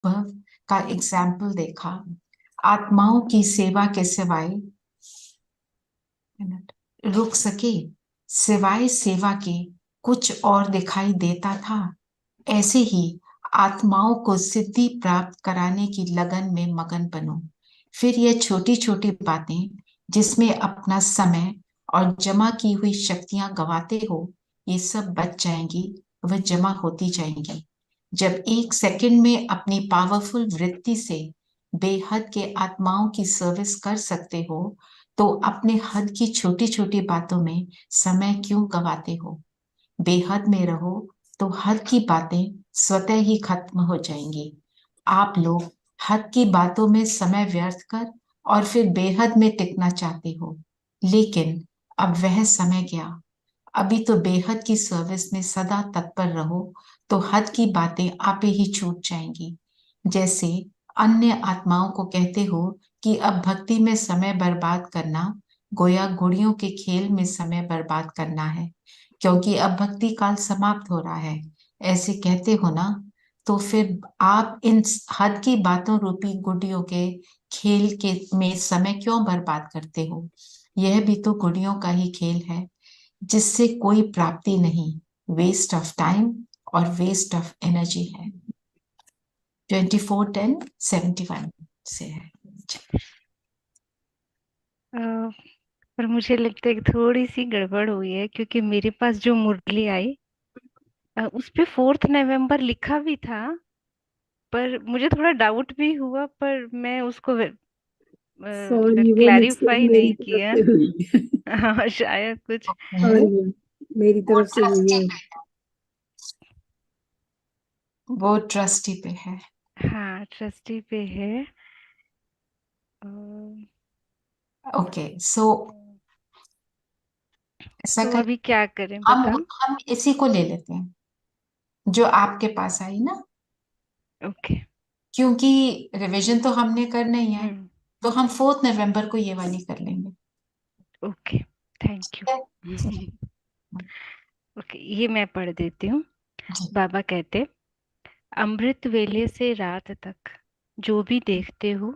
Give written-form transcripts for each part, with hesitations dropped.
अनुभव का एग्जाम्पल देखा। आत्माओं की सेवा के सिवाय रुक सके, सिवाय सेवा के कुछ और दिखाई देता था। ऐसे ही आत्माओं को सिद्धि प्राप्त कराने की लगन में मगन बनो। फिर ये छोटी छोटी बातें जिसमें अपना समय और जमा की हुई शक्तियां गवाते हो, ये सब बच जाएंगी, वह जमा होती जाएंगी। जब एक सेकंड में अपनी पावरफुल वृत्ति से बेहद के आत्माओं की सर्विस कर सकते हो, तो अपने हद की छोटी छोटी बातों में समय क्यों गवाते हो? बेहद में रहो तो हद की बातें स्वतः ही खत्म हो जाएंगी। आप लोग हद की बातों में समय व्यर्थ कर और फिर बेहद में टिकना चाहते हो, लेकिन अब वह समय गया। अभी तो बेहद की सर्विस में सदा तत्पर रहो, तो हद की बातें आपे ही छूट जाएंगी। जैसे अन्य आत्माओं को कहते हो कि अब भक्ति में समय बर्बाद करना गोया गुड़ियों के खेल में समय बर्बाद करना है, क्योंकि अब भक्ति काल समाप्त हो रहा है, ऐसे कहते हो ना। तो फिर आप इन हद की बातों रूपी गुड़ियों के खेल के में समय क्यों बर्बाद करते हो? यह भी तो गुड़ियों का ही खेल है, जिससे कोई प्राप्ति नहीं, वेस्ट ऑफ टाइम और वेस्ट ऑफ एनर्जी है। 24-10-71 से है। अ, पर मुझे लगता है कि थोड़ी सी गड़बड़ हुई है, क्योंकि मेरे पास जो मुरली आई उस पे 4 नवंबर लिखा भी था। पर मुझे थोड़ा डाउट भी हुआ, पर मैं उसको मतलब सॉरी, वो मिस्टेक क्लैरिफाई मेरी नहीं तरफ किया। से हुई है। हाँ, शायद कुछ। नहीं, सॉरी, मेरी वो तरफ से हुई ट्रस्टी है। पे, वो ट्रस्टी पे है। हाँ, ट्रस्टी पे है। अ, ओके, सो ऐसा तो करें, अभी क्या करें, हम बताओ। हम इसी को ले लेते हैं जो आपके पास आई ना, ओके। क्योंकि रिवीजन तो हमने करना ही है। हम्म। तो हम 4 नवंबर को ये वाली कर लेंगे। ओके, थैंक ठीक है। यू। ओके, ये मैं पढ़ देती हूँ। जी। बाबा कहते, अमृत वेले से रात तक जो भी देखते हो,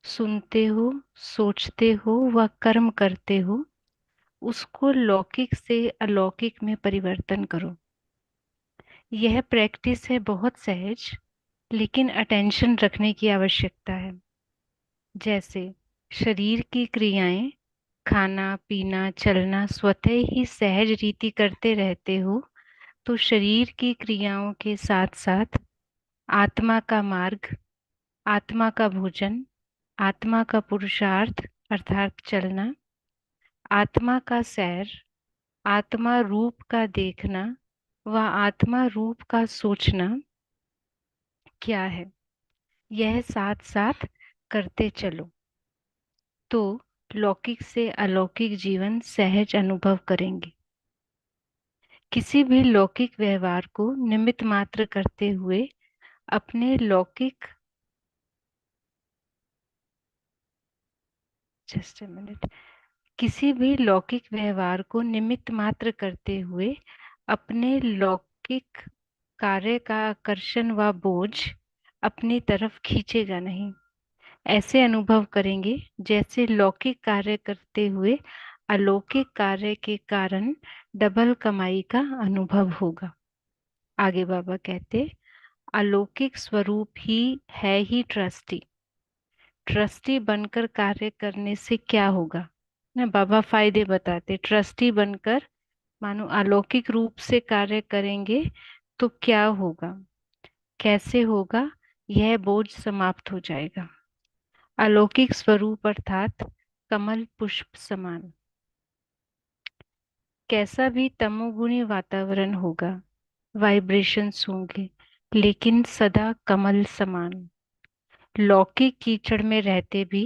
सुनते हो, सोचते हो व कर्म करते हो, उसको लौकिक से अलौकिक में परिवर्तन करो। यह प्रैक्टिस है बहुत सहज, लेकिन अटेंशन रखने की आवश्यकता है। जैसे शरीर की क्रियाएं, खाना पीना चलना स्वतः ही सहज रीति करते रहते हो, तो शरीर की क्रियाओं के साथ साथ आत्मा का मार्ग, आत्मा का भोजन, आत्मा का पुरुषार्थ अर्थात चलना, आत्मा का सैर, आत्मा रूप का देखना व आत्मा रूप का सोचना क्या है, यह साथ साथ करते चलो, तो लौकिक से अलौकिक जीवन सहज अनुभव करेंगे। किसी भी लौकिक व्यवहार को निमित्त मात्र करते हुए अपने लौकिक जस्ट अ मिनट किसी भी लौकिक व्यवहार को निमित्त मात्र करते हुए अपने लौकिक कार्य का आकर्षण व बोझ अपनी तरफ खींचेगा नहीं। ऐसे अनुभव करेंगे जैसे लौकिक कार्य करते हुए अलौकिक कार्य के कारण डबल कमाई का अनुभव होगा। आगे बाबा कहते, अलौकिक स्वरूप ही है ही ट्रस्टी। ट्रस्टी बनकर कार्य करने से क्या होगा ना, बाबा फायदे बताते। ट्रस्टी बनकर मानो अलौकिक रूप से कार्य करेंगे तो क्या होगा, कैसे होगा, यह बोझ समाप्त हो जाएगा। अलौकिक स्वरूप अर्थात कमल पुष्प समान। कैसा भी तमोगुणी वातावरण होगा, वाइब्रेशंस होंगे, लेकिन सदा कमल समान। लौकिक कीचड़ में रहते भी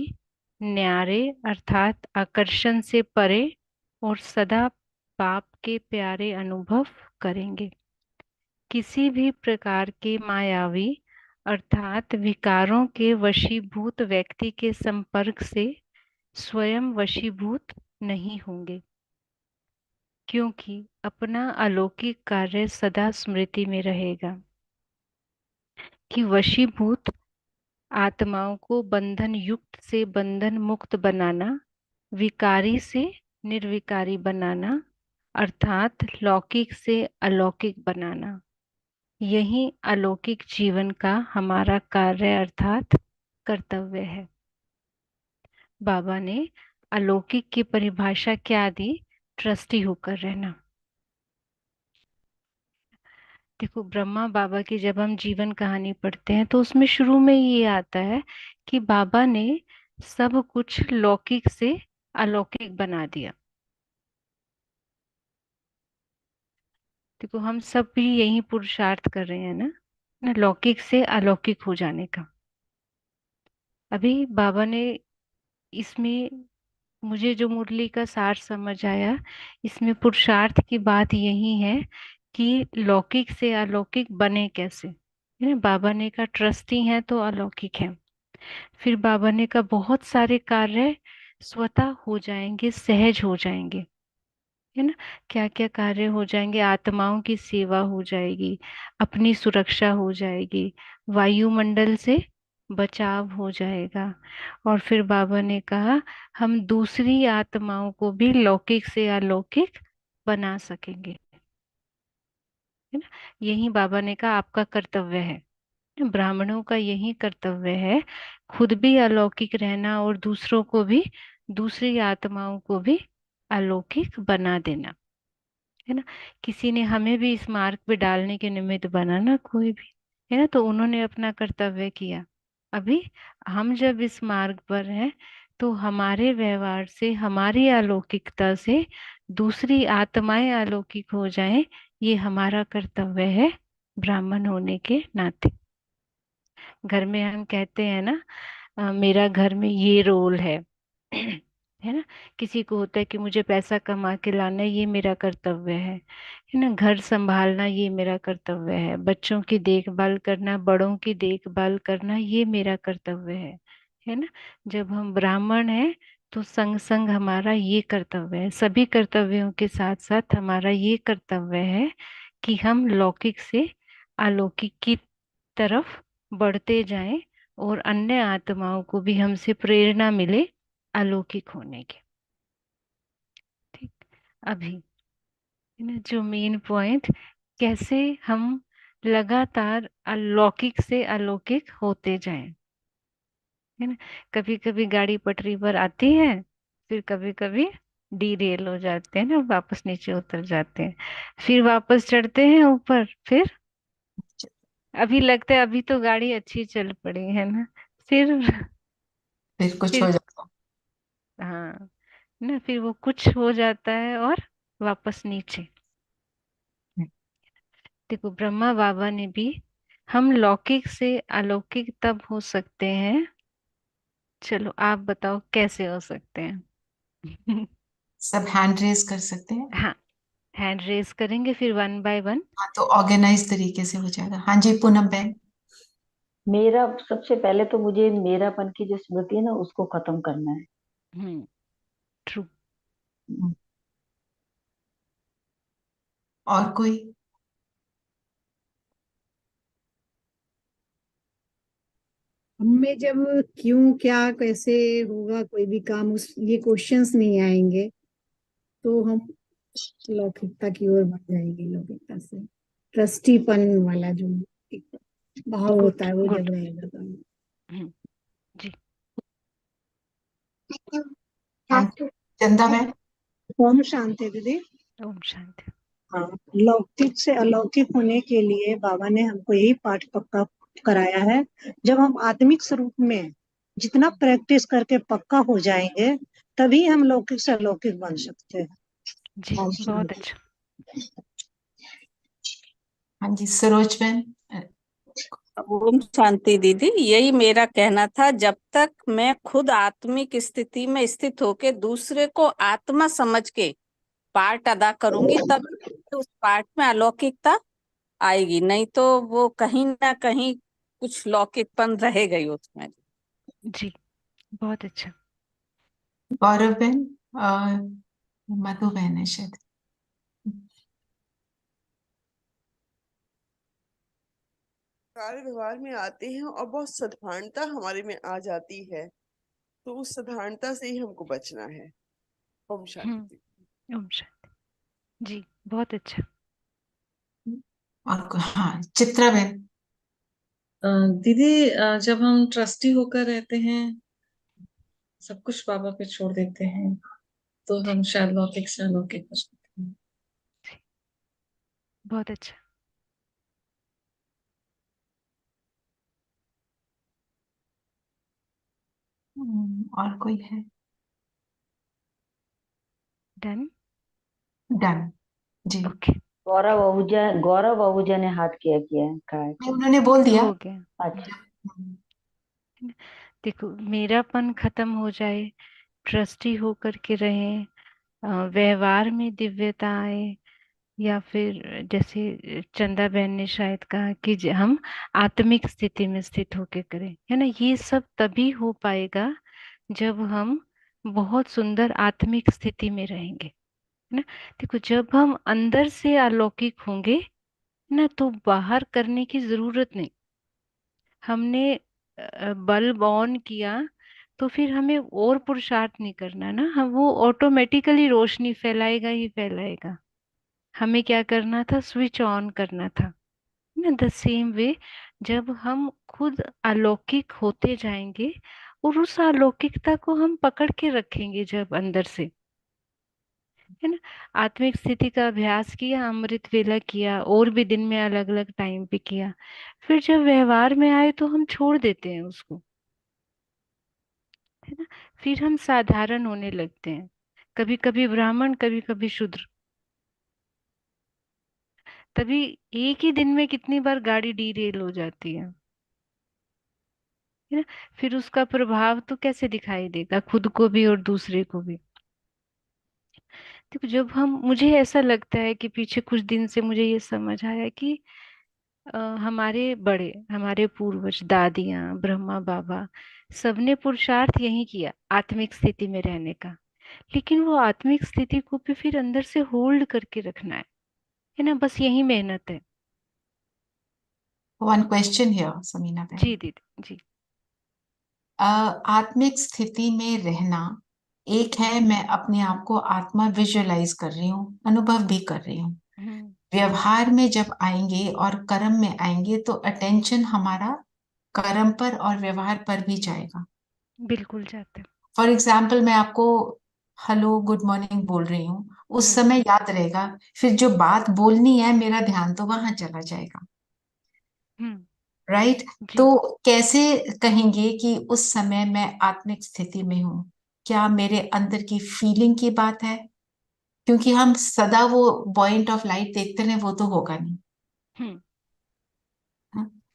न्यारे अर्थात आकर्षण से परे और सदा पाप के प्यारे अनुभव करेंगे। किसी भी प्रकार के मायावी अर्थात विकारों के वशीभूत व्यक्ति के संपर्क से स्वयं वशीभूत नहीं होंगे, क्योंकि अपना अलौकिक कार्य सदा स्मृति में रहेगा। कि वशीभूत आत्माओं को बंधन युक्त से बंधन मुक्त बनाना, विकारी से निर्विकारी बनाना, अर्थात लौकिक से अलौकिक बनाना, यही अलौकिक जीवन का हमारा कार्य अर्थात कर्तव्य है। बाबा ने अलौकिक की परिभाषा क्या दी? ट्रस्टी होकर रहना। देखो, ब्रह्मा बाबा की जब हम जीवन कहानी पढ़ते हैं तो उसमें शुरू में ये आता है कि बाबा ने सब कुछ लौकिक से अलौकिक बना दिया। देखो, हम सब भी यही पुरुषार्थ कर रहे हैं ना लौकिक से अलौकिक हो जाने का। अभी बाबा ने इसमें, मुझे जो मुरली का सार समझ आया, इसमें पुरुषार्थ की बात यही है कि लौकिक से अलौकिक बने कैसे। है ना, बाबा ने कहा ट्रस्टी हैं तो अलौकिक है। फिर बाबा ने कहा बहुत सारे कार्य स्वतः हो जाएंगे, सहज हो जाएंगे। है ना, क्या क्या कार्य हो जाएंगे? आत्माओं की सेवा हो जाएगी, अपनी सुरक्षा हो जाएगी, वायुमंडल से बचाव हो जाएगा। और फिर बाबा ने कहा हम दूसरी आत्माओं को भी लौकिक से अलौकिक बना सकेंगे। है ना, यही बाबा ने कहा आपका कर्तव्य है। ब्राह्मणों का यही कर्तव्य है, खुद भी अलौकिक रहना और दूसरों को भी, दूसरी आत्माओं को भी अलौकिक बना देना। है ना, किसी ने हमें भी इस मार्ग पे डालने के निमित्त बना ना, कोई भी। है ना, तो उन्होंने अपना कर्तव्य किया। अभी हम जब इस मार्ग पर हैं तो हमारे व्यवहार से, हमारी अलौकिकता से दूसरी आत्माएं अलौकिक हो जाएं, ये हमारा कर्तव्य है ब्राह्मण होने के नाते। घर में हम कहते हैं ना, मेरा घर में ये रोल है। है ना, किसी को होता है कि मुझे पैसा कमा के लाना, ये मेरा कर्तव्य है ना, घर संभालना ये मेरा कर्तव्य है, बच्चों की देखभाल करना, बड़ों की देखभाल करना ये मेरा कर्तव्य है ना। जब हम ब्राह्मण हैं तो संग संग हमारा ये कर्तव्य है, सभी कर्तव्यों के साथ साथ हमारा ये कर्तव्य है कि हम लौकिक से अलौकिक की तरफ बढ़ते जाएं और अन्य आत्माओं को भी हमसे प्रेरणा मिले अलौकिक होने की। ठीक। अभी है ना जो मेन पॉइंट, कैसे हम लगातार अलौकिक से अलौकिक होते जाएं। है ना, कभी कभी गाड़ी पटरी पर आती है, फिर कभी कभी डीरेल हो जाते हैं ना, वापस नीचे उतर जाते हैं, फिर वापस चढ़ते हैं ऊपर, फिर अभी लगता है अभी तो गाड़ी अच्छी चल पड़ी है ना, फिर फिर कुछ फिर हो जाता हाँ ना, फिर वो कुछ हो जाता है और वापस नीचे। है। देखो, ब्रह्मा बाबा ने भी, हम लौकिक से अलौकिक तब हो सकते हैं, चलो आप बताओ कैसे हो सकते हैं? सब हैंड रेज कर सकते हैं। हाँ, हैंड रेस करेंगे फिर वन बाय वन। हाँ, तो ऑर्गेनाइज तरीके से हो जाएगा। हाँ जी, पूनम बहन। मेरा सबसे पहले तो मुझे मेरापन की जो स्मृति है ना उसको खत्म करना है। हम्म, ट्रू। हम्म, और कोई? हमें जब क्यों क्या कैसे होगा कोई भी काम, उस ये क्वेश्चंस नहीं आएंगे तो हम लौकिकता की ओर बढ़ जाएंगे। लौकिकता से ट्रस्टीपन वाला जो एक भाव गुड होता है वो गुड। जब रहेगा तो जी। हाँ, चंदा बहन। ओम शांति दीदी। ओम शांति। हाँ, लौकिक से अलौकिक होने के लिए बाबा ने हमको यही पाठ पक्का कराया है। जब हम आत्मिक स्वरूप में जितना प्रैक्टिस करके पक्का हो जाएंगे तभी हम लौकिक से अलौकिक बन सकते हैं। जी, ओम बहुत शांति। अच्छा। हाँ जी, सरोज बहन। ओम शांति दीदी, यही मेरा कहना था। जब तक मैं खुद आत्मिक स्थिति में स्थित होके दूसरे को आत्मा समझ के पार्ट अदा करूंगी तब उस पार्ट में अलौकिकता आएगी, नहीं तो वो कहीं ना कहीं कुछ लौकिकपन रहेगा ही उसमें। जी, बहुत अच्छा। गौरव बहन। मधु बहन है शायद। कार्य व्यवहार में आते हैं और बहुत साधारणता हमारे में आ जाती है, तो उस साधारणता से ही हमको बचना है। ओम शांति। ओम शांति। जी, बहुत अच्छा। और हाँ, चित्रा बहन। दीदी, जब हम ट्रस्टी होकर रहते हैं, सब कुछ बाबा पे छोड़ देते हैं, तो हम शायद लौकिक से अलौकिक हो सकते हैं। बहुत अच्छा। और कोई है? डन। डन जी। ओके, गौरव आहूजा ने हाथ किया है, कहा है। नहीं, उन्होंने बोल दिया। हो गया। अच्छा। देखो, मेरापन खत्म हो जाए, ट्रस्टी होकर के रहें, व्यवहार में दिव्यता आए, या फिर जैसे चंदा बहन ने शायद कहा कि हम आत्मिक स्थिति में स्थित होके करें, है ना। ये सब तभी हो पाएगा जब हम बहुत सुंदर आत्मिक स्थिति में रहेंगे, है ना। देखो, जब हम अंदर से अलौकिक होंगे ना, तो बाहर करने की जरूरत नहीं। हमने बल्ब ऑन किया तो फिर हमें और पुरुषार्थ नहीं करना ना, हम वो ऑटोमेटिकली रोशनी फैलाएगा ही फैलाएगा। हमें क्या करना था, स्विच ऑन करना था ना। द सेम वे, जब हम खुद अलौकिक होते जाएंगे और उस अलौकिकता को हम पकड़ के रखेंगे जब अंदर से, है ना। आत्मिक स्थिति का अभ्यास किया, अमृत वेला किया, और भी दिन में अलग अलग टाइम पे किया, फिर जब व्यवहार में आए तो हम छोड़ देते हैं उसको, है ना। फिर हम साधारण होने लगते हैं, कभी कभी ब्राह्मण, कभी कभी शूद्र। तभी एक ही दिन में कितनी बार गाड़ी डीरेल हो जाती है ना। फिर उसका प्रभाव तो कैसे दिखाई देगा, खुद को भी और दूसरे को भी। देखो, जब हम, मुझे ऐसा लगता है कि पीछे कुछ दिन से मुझे ये समझ आया कि हमारे बड़े, हमारे पूर्वज, दादियाँ, ब्रह्मा बाबा, सबने पुरुषार्थ यही किया आत्मिक स्थिति में रहने का। लेकिन वो आत्मिक स्थिति को भी फिर अंदर से होल्ड करके रखना है ना। बस यही मेहनत है। वन क्वेश्चन हियर समीना जी बहन। दीदी जी। आत्मिक स्थिति में रहना एक है, मैं अपने आप को आत्मा विजुअलाइज कर रही हूँ, अनुभव भी कर रही हूँ। हम्म, व्यवहार में जब आएंगे और कर्म में आएंगे तो अटेंशन हमारा कर्म पर और व्यवहार पर भी जाएगा। बिल्कुल जाते हैं। फॉर एग्जाम्पल, मैं आपको हेलो गुड मॉर्निंग बोल रही हूँ, उस हम्म समय याद रहेगा, फिर जो बात बोलनी है मेरा ध्यान तो वहां चला जाएगा। हम्म। राइट? तो जी। कैसे कहेंगे कि उस समय मैं आत्मिक स्थिति में हूँ? क्या मेरे अंदर की फीलिंग की बात है? क्योंकि हम सदा वो पॉइंट ऑफ लाइट देखते रहे, वो तो होगा नहीं। हम्म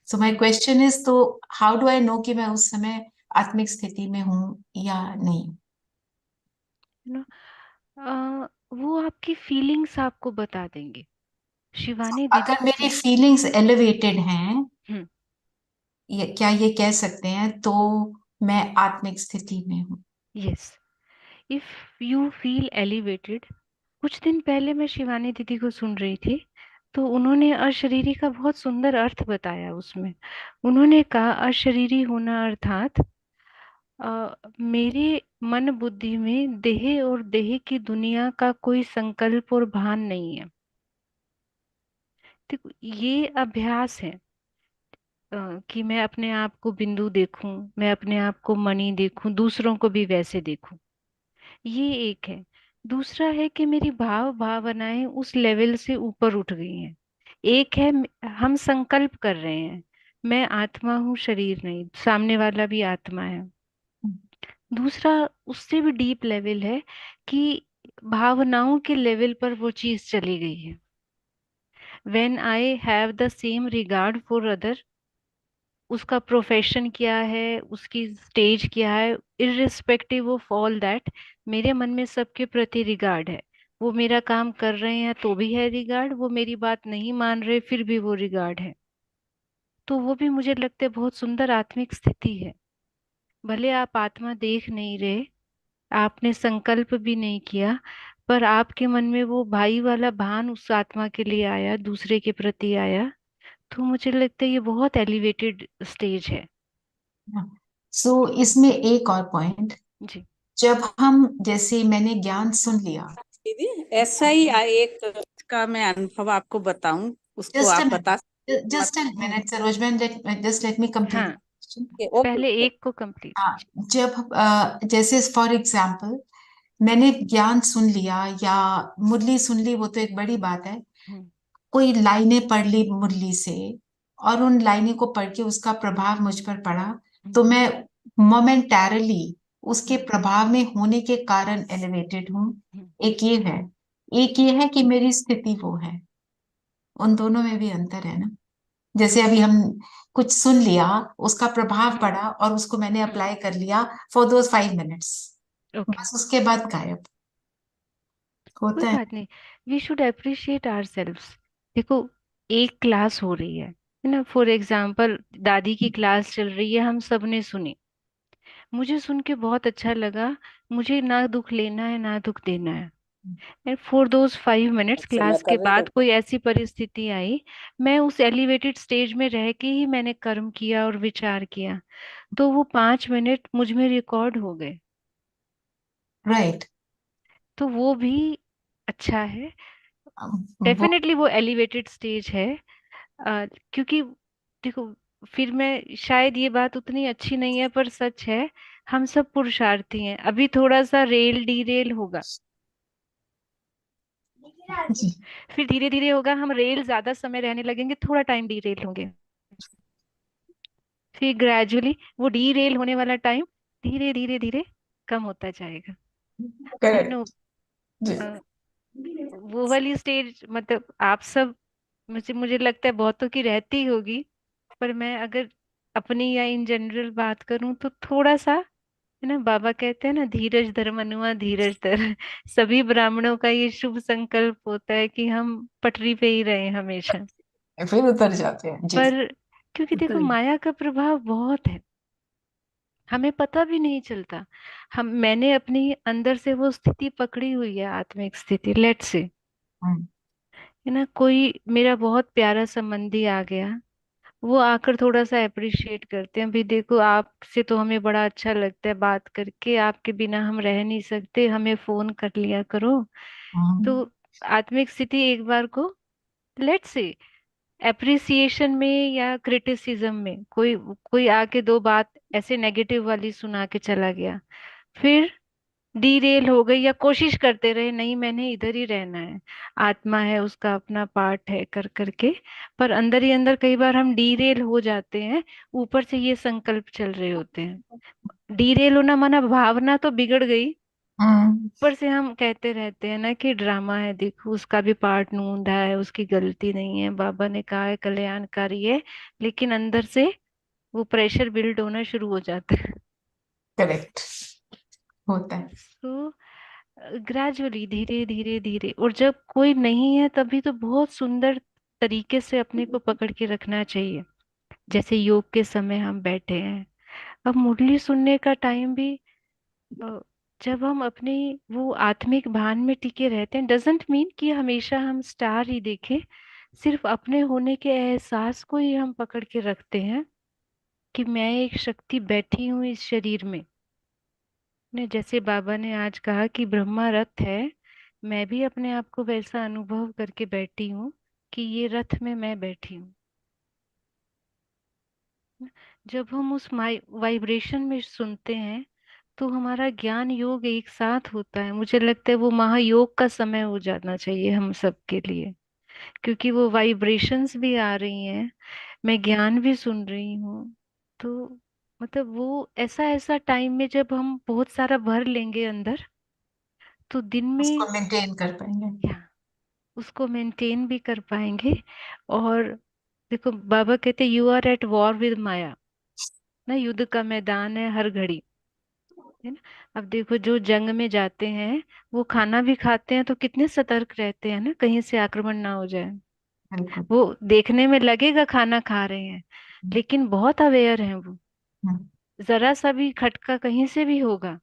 सो माय क्वेश्चन इज, तो हाउ डू आई नो कि मैं उस समय आत्मिक स्थिति में हूँ या नहीं? ना, वो आपकी फीलिंग्स आपको बता देंगे। शिवानी दीदी अगर मेरी जी। फीलिंग्स एलिवेटेड हैं, हम्म क्या ये कह सकते हैं तो मैं आत्मिक स्थिति में हूँ? Yes, if you feel elevated. कुछ दिन पहले मैं शिवानी दीदी को सुन रही थी, तो उन्होंने अशरीरी का बहुत सुंदर अर्थ बताया उसमें। उन्होंने कहा, अशरीरी होना अर्थात मेरे मन बुद्धि में देह और देह की दुनिया का कोई संकल्प और भान नहीं है। देखो, ये अभ्यास है, कि मैं अपने आप को बिंदु देखूं, मैं अपने आप को मणि देखूं, दूसरों को भी वैसे देखूं। ये एक है। दूसरा है कि मेरी भाव भावनाएं उस लेवल से ऊपर उठ गई हैं। एक है, हम संकल्प कर रहे हैं, मैं आत्मा हूँ, शरीर नहीं, सामने वाला भी आत्मा है। दूसरा, उससे भी डीप लेवल है कि भावनाओं के लेवल पर वो चीज चली गई है। When I have the same regard for other, उसका प्रोफेशन क्या है, उसकी स्टेज क्या है, इररिस्पेक्टिव ऑफ ऑल दैट, मेरे मन में सबके प्रति रिगार्ड है। वो मेरा काम कर रहे हैं तो भी है रिगार्ड, वो मेरी बात नहीं मान रहे फिर भी वो रिगार्ड है। तो वो भी मुझे लगता है बहुत सुंदर आत्मिक स्थिति है। भले आप आत्मा देख नहीं रहे, आपने संकल्प भी नहीं किया, पर आपके मन में वो भाई वाला भान उस आत्मा के लिए आया, दूसरे के प्रति आया, तो मुझे लगता है ये बहुत एलिवेटेड स्टेज है। सो इसमें एक और पॉइंट, जी। जब हम, जैसे मैंने ज्ञान सुन लिया, दीदी ऐसा ही एक का मैं अनुभव आपको बताऊं, उसको जस्ट अ आप बता minute, just a hmm, minute Saroj ma'am, just let me complete हाँ, क्वेश्चन। सकते? ओके पहले ओके। एक को कंप्लीट हाँ, कीजिए। जब जैसे फॉर एग्जाम्पल मैंने ज्ञान सुन लिया या मुरली सुन ली, वो तो एक बड़ी बात है। हम्म, कोई लाइनें पढ़ ली मुरली से, और उन लाइनें को पढ़ के उसका प्रभाव मुझ पर पड़ा, तो हम्म, मैं मोमेंटैरली उसके हम्म, प्रभाव में होने के कारण एलिवेटेड हूँ। हम्म, एक ये है, एक ये है कि मेरी स्थिति वो है। उन दोनों में भी अंतर है ना। जैसे अभी हम कुछ सुन लिया, उसका प्रभाव हम्म, पड़ा और उसको मैंने हम्म, अप्लाई कर लिया फॉर दोज 5 मिनट्स, ओके, बस उसके बाद गायब कोई होता है। बात नहीं। We should appreciate ourselves. देखो, एक क्लास हो रही है ना, फॉर एग्जाम्पल दादी की क्लास चल रही है, हम सब ने सुनी, मुझे सुन के बहुत अच्छा लगा, मुझे ना दुख लेना है ना दुख देना है। एंड फॉर दोज 5 मिनट्स अच्छा मैं क्लास के कर रही बाद हूँ। कोई ऐसी परिस्थिति आई, मैं उस एलिवेटेड स्टेज में रह के ही मैंने कर्म किया और विचार किया, तो वो 5 मिनट मुझ में रिकॉर्ड हो गए। राइट। तो वो भी अच्छा है। वो डेफिनेटली वो एलिवेटेड स्टेज है। क्योंकि देखो, फिर मैं शायद ये बात उतनी अच्छी नहीं है पर सच है, हम सब पुरुषार्थी हैं, अभी थोड़ा सा रेल डीरेल होगा, फिर धीरे धीरे होगा, हम रेल ज्यादा समय रहने लगेंगे, थोड़ा टाइम डीरेल होंगे, फिर ग्रेजुअली वो डीरेल होने वाला टाइम धीरे धीरे धीरे कम होता जाएगा। I know. करेक्ट जी। वो वाली स्टेज मतलब आप सब, मुझे मुझे लगता है बहुतों की रहती होगी, पर मैं अगर अपनी या इन जनरल बात करूं तो थोड़ा सा, है ना, बाबा कहते हैं ना, धीरज धर मनुआ धीरज धर। सभी ब्राह्मणों का ये शुभ संकल्प होता है कि हम पटरी पे ही रहें हमेशा। फिर उतर जाते हैं जी। पर क्योंकि देखो, उतर माया का प्रभाव बहुत है, हमें पता भी नहीं चलता। हम मैंने अपनी अंदर से वो स्थिति पकड़ी हुई है, आत्मिक स्थिति, लेट से, हम्म, है ना, कोई मेरा बहुत प्यारा संबंधी आ गया, वो आकर थोड़ा सा अप्रिशिएट करते हैं, भी देखो आपसे तो हमें बड़ा अच्छा लगता है बात करके, आपके बिना हम रह नहीं सकते, हमें फोन कर लिया करो। हम्म, तो आत्मिक स्थिति एक बार को, लेट्स से, एप्रिसिएशन में या क्रिटिसिज्म में कोई कोई आके दो बात ऐसे नेगेटिव वाली सुना के चला गया, फिर डीरेल हो गई या कोशिश करते रहे, नहीं मैंने इधर ही रहना है, आत्मा है उसका अपना पार्ट है कर करके, पर अंदर ही अंदर कई बार हम डीरेल हो जाते हैं, ऊपर से ये संकल्प चल रहे होते हैं। डीरेल होना माना भावना तो बिगड़ गई, हम्म, ऊपर से हम कहते रहते हैं ना कि ड्रामा है, देखो उसका भी पार्ट नूंदा है, उसकी गलती नहीं है, बाबा ने कहा है कल्याणकारी है, लेकिन अंदर से वो प्रेशर बिल्ड होना शुरू हो जाता है। करेक्ट होता है। तो ग्रेजुअली धीरे धीरे धीरे, और जब कोई नहीं है तभी तो बहुत सुंदर तरीके से अपने को पकड़ के रखना चाहिए। जैसे योग के समय हम बैठे हैं, अब मुरली सुनने का टाइम भी, अ, जब हम अपनी वो आत्मिक भान में टिके रहते हैं, डजेंट मीन कि हमेशा हम स्टार ही देखें, सिर्फ अपने होने के एहसास को ही हम पकड़ के रखते हैं कि मैं एक शक्ति बैठी हूँ इस शरीर में। ने जैसे बाबा ने आज कहा कि ब्रह्मा रथ है, मैं भी अपने आप को वैसा अनुभव करके बैठी हूँ कि ये रथ में मैं बैठी हूँ। जब हम उस वाइब्रेशन में सुनते हैं तो हमारा ज्ञान योग एक साथ होता है, मुझे लगता है वो महायोग का समय हो जाना चाहिए हम सबके लिए, क्योंकि वो वाइब्रेशंस भी आ रही हैं, मैं ज्ञान भी सुन रही हूँ। तो मतलब वो ऐसा ऐसा टाइम में जब हम बहुत सारा भर लेंगे अंदर, तो दिन में उसको मेंटेन कर पाएंगे। या उसको मेंटेन भी कर पाएंगे। और देखो, बाबा कहते you are at war with maya, ना, युद्ध का मैदान है हर घड़ी, है ना। अब देखो, जो जंग में जाते हैं वो खाना भी खाते हैं तो कितने सतर्क रहते हैं ना, कहीं से आक्रमण ना हो जाए। बिल्कुल। वो देखने में लगेगा खाना खा रहे हैं, लेकिन बहुत अवेयर हैं वो, हम्म, जरा सा भी खटका कहीं से भी होगा,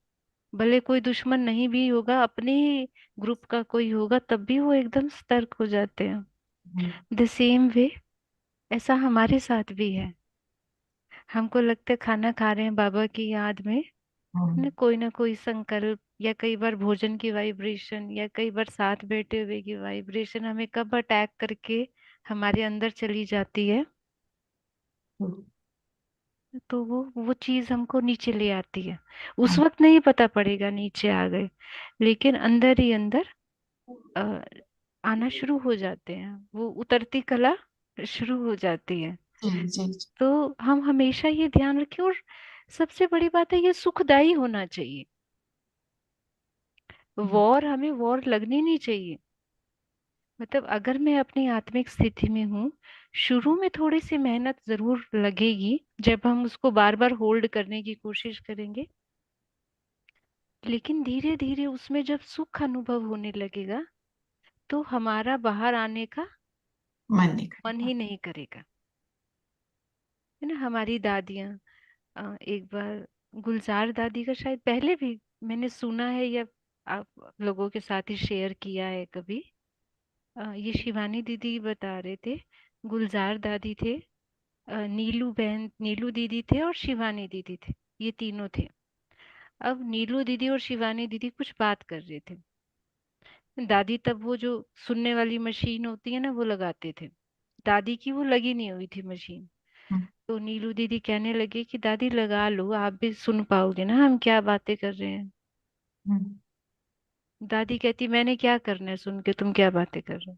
भले कोई दुश्मन नहीं भी होगा, अपने ही ग्रुप का कोई होगा, तब भी वो एकदम सतर्क हो जाते हैं। हम्म, द सेम वे ऐसा हमारे साथ भी है। हमको लगता है खाना खा रहे हैं बाबा की याद में, ना कोई संकल्प, या कई बार भोजन की वाइब्रेशन, या कई बार साथ बैठे हुए की वाइब्रेशन हमें कब अटैक करके हमारे अंदर चली जाती है, तो वो चीज हमको नीचे ले आती है। उस वक्त नहीं पता पड़ेगा नीचे आ गए, लेकिन अंदर ही अंदर अ, आना शुरू हो जाते हैं, वो उतरती कला शुरू हो जाती है। जी जी जी। तो हम हमेशा ये ध्यान रखें, और सबसे बड़ी बात है ये सुखदायी होना चाहिए। वॉर, हमें वॉर लगनी नहीं चाहिए। मतलब अगर मैं अपनी आत्मिक स्थिति में हूँ, शुरू में थोड़ी सी मेहनत जरूर लगेगी, जब हम उसको बार बार होल्ड करने की कोशिश करेंगे, लेकिन धीरे धीरे उसमें जब सुख अनुभव होने लगेगा, तो हमारा बाहर आने का मन नहीं मन करेगा। ही नहीं करेगा। है ना, हमारी दादियाँ, एक बार गुलजार दादी का शायद पहले भी मैंने सुना है, या आप लोगों के साथ ही शेयर किया है कभी। ये शिवानी दीदी बता रहे थे, गुलजार दादी थे, नीलू बहन, नीलू दीदी थे, और शिवानी दीदी थे, ये तीनों थे। अब नीलू दीदी और शिवानी दीदी कुछ बात कर रहे थे। दादी तब वो जो सुनने वाली मशीन होती है ना, वो लगाते थे। दादी की वो लगी नहीं हुई थी मशीन। हम्म, तो नीलू दीदी कहने लगे कि दादी लगा लो, आप भी सुन पाओगे ना हम क्या बातें कर रहे हैं। हम्म, दादी कहती मैंने क्या करना है सुन के, तुम क्या बातें कर रहे हो।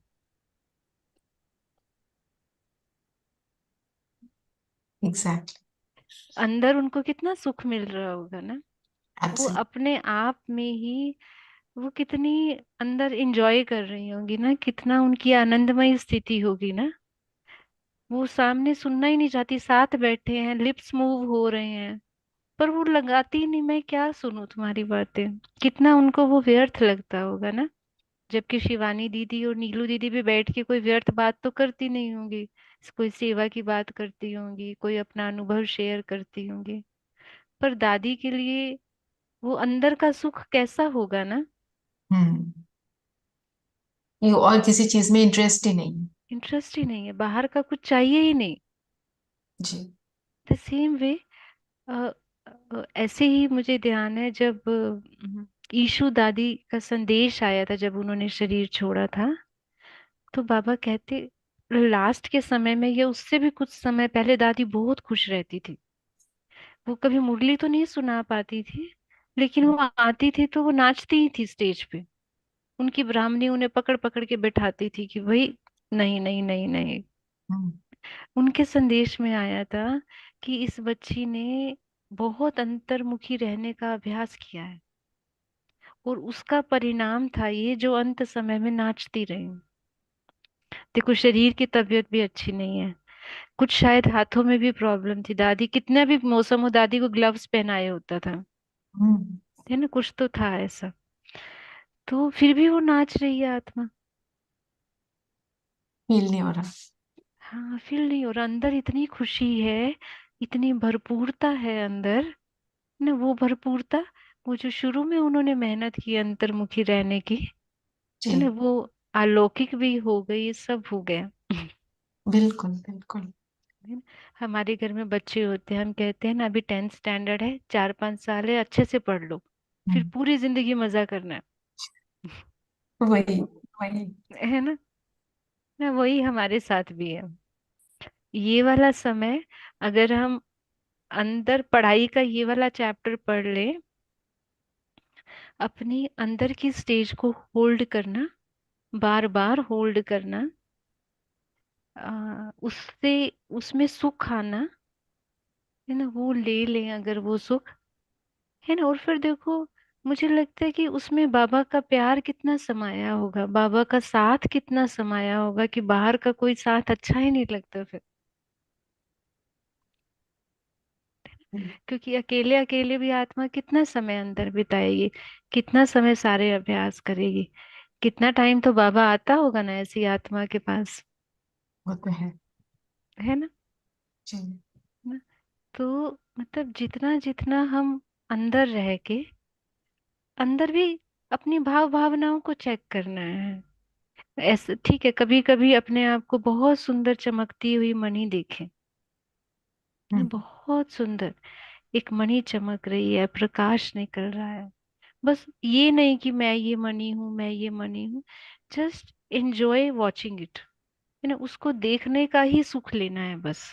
एग्जैक्टली। अंदर उनको कितना सुख मिल रहा होगा ना, वो एब्सोल्युटली। अपने आप में ही वो कितनी अंदर इंजॉय कर रही होंगी ना, कितना उनकी आनंदमय स्थिति होगी ना। वो सामने सुनना ही नहीं चाहती, साथ बैठे हैं, लिप्स मूव हो रहे हैं, पर वो लगाती ही नहीं, मैं क्या सुनूं तुम्हारी बातें। कितना उनको वो व्यर्थ लगता होगा ना। जबकि शिवानी दीदी और नीलू दीदी भी बैठ के कोई व्यर्थ बात तो करती नहीं होंगी, कोई सेवा की बात करती होंगी, कोई अपना अनुभव शेयर करती होंगी। पर दादी के लिए वो अंदर का सुख कैसा होगा ना। हम्म। ये और किसी चीज में इंटरेस्ट ही नहीं है। इंटरेस्ट ही नहीं है, बाहर का कुछ चाहिए ही नहीं। जी। द सेम वे, ऐसे ही मुझे ध्यान है जब ईशु दादी का संदेश आया था, जब उन्होंने शरीर छोड़ा था, तो बाबा कहते लास्ट के समय में, या उससे भी कुछ समय पहले, दादी बहुत खुश रहती थी। वो कभी मुरली तो नहीं सुना पाती थी, लेकिन वो आती थी तो वो नाचती ही थी स्टेज पे। उनकी ब्राह्मणी उन्हें पकड़ पकड़ के बैठाती थी कि भाई नहीं नहीं नहीं नहीं। हम्म, उनके संदेश में आया था कि इस बच्ची ने बहुत अंतर्मुखी रहने का अभ्यास किया है, और उसका परिणाम था ये जो अंत समय में नाचती रही। देखो शरीर की तबीयत भी अच्छी नहीं है, कुछ शायद हाथों में भी प्रॉब्लम थी, दादी कितना भी मौसम हो दादी को ग्लव्स पहनाए होता था, हम्म। है ना, कुछ तो था ऐसा। तो फिर भी वो नाच रही है आत्मा। फील नहीं हो रहा। हाँ, फील नहीं हो रहा, अंदर इतनी खुशी है, इतनी भरपूरता है अंदर ना, वो भरपूरता, वो जो शुरू में उन्होंने मेहनत की अंतर्मुखी रहने की, है ना, जी। वो अलौकिक भी हो गई, सब हो गया। बिल्कुल बिल्कुल। है ना? हमारे घर में बच्चे होते हैं, हम कहते हैं ना अभी 10th स्टैंडर्ड है, 4-5 साल है, अच्छे से पढ़ लो, फिर हम्म, पूरी जिंदगी मजा करना है। वही वही। है ना, वही हमारे साथ भी है। ये वाला समय, अगर हम अंदर पढ़ाई का ये वाला चैप्टर पढ़ ले, अपनी अंदर की स्टेज को होल्ड करना, बार बार होल्ड करना, उससे उसमें सुख आना, है ना, वो ले लें अगर वो सुख, है ना, और फिर देखो, मुझे लगता है कि उसमें बाबा का प्यार कितना समाया होगा, बाबा का साथ कितना समाया होगा, कि बाहर का कोई साथ अच्छा ही नहीं लगता फिर। क्योंकि अकेले अकेले भी आत्मा कितना समय अंदर बिताएगी, कितना समय सारे अभ्यास करेगी, कितना टाइम तो बाबा आता होगा ना ऐसी आत्मा के पास। वो तो है। है ना। जी। ना? तो मतलब जितना जितना हम अंदर रह के, अंदर भी अपनी भाव भावनाओं को चेक करना है। ऐसे ठीक है, कभी कभी अपने आप को बहुत सुंदर चमकती हुई मणि देखें, बहुत सुंदर एक मणि चमक रही है, प्रकाश निकल रहा है। बस ये नहीं कि मैं ये मणि हूँ, मैं ये मणि हूँ। जस्ट एंजॉय वॉचिंग इट, उसको देखने का ही सुख लेना है बस।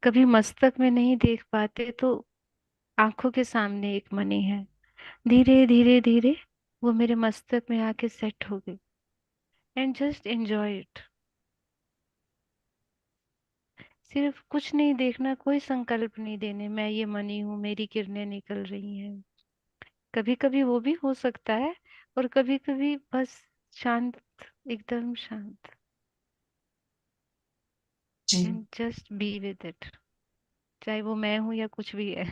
कभी मस्तक में नहीं देख पाते तो आंखों के सामने एक मणि है, धीरे धीरे धीरे वो मेरे मस्तक में आके सेट हो गई, एंड जस्ट एंजॉय इट। सिर्फ कुछ नहीं देखना, कोई संकल्प नहीं देने, मैं ये मनी हूँ, मेरी किरणें निकल रही हैं। कभी कभी वो भी हो सकता है, और कभी कभी बस शांत, एकदम शांत, जी। And just be with it, चाहे वो मैं हूँ या कुछ भी है।